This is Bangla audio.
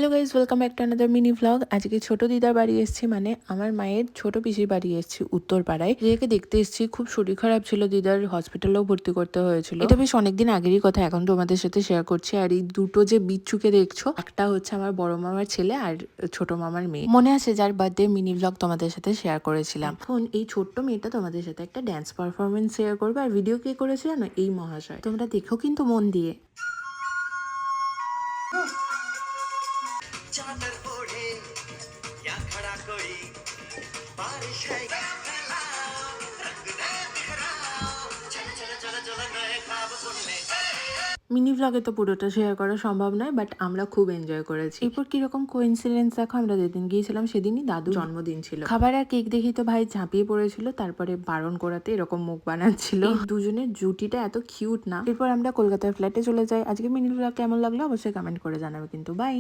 Hello guys, welcome back to another mini vlog. আজকে ছোট দিদার বাড়ি এসেছি, মানে আমার মায়ের ছোট পিসির বাড়ি এসেছি উত্তরপাড়ায়। দিদাকে দেখতে এসেছি, খুব শরীর খারাপ ছিল, দিদার হসপিটালেও ভর্তি করতে হয়েছিল। এটা বেশ অনেকদিন আগেরই কথা, এখন তোমাদের সাথে শেয়ার করছি। আর এই দুটো যে বিচ্ছুকে দেখছো, একটা হচ্ছে আমার বড় মামার ছেলে আর ছোট মামার মেয়ে। মনে আছে যার বার্থডে মিনি ভ্লগ তোমাদের সাথে শেয়ার করেছিলাম। এখন এই ছোট্ট মেয়েটা তোমাদের সাথে একটা ড্যান্স পারফরমেন্স শেয়ার করবে। আর ভিডিও কে করেছে জানো? এই মহাশয়। তোমরা দেখো কিন্তু মন দিয়ে। চাদর পড়ে या खड़ा कोई बारिश है মিনি ভ্লগে তো পুরোটা শেয়ার করা সম্ভব নয়, বাট আমরা খুব এনজয় করেছি। এরপর কিরকম কোইন্সিডেন্স দেখো, আমরা যেদিন গিয়েছিলাম সেদিনই দাদু জন্মদিন ছিল। খাবার আর কেক দেখি তো ভাই ঝাঁপিয়ে পড়েছিল, তারপরে বারণ করাতে এরকম মুখ বানাচ্ছিল। দুজনের জুটিটা এত কিউট না। এরপর আমরা কলকাতার ফ্ল্যাটে চলে যাই। আজকে মিনি ভ্লগ কেমন লাগলো অবশ্যই কমেন্ট করে জানাবে কিন্তু। বাই।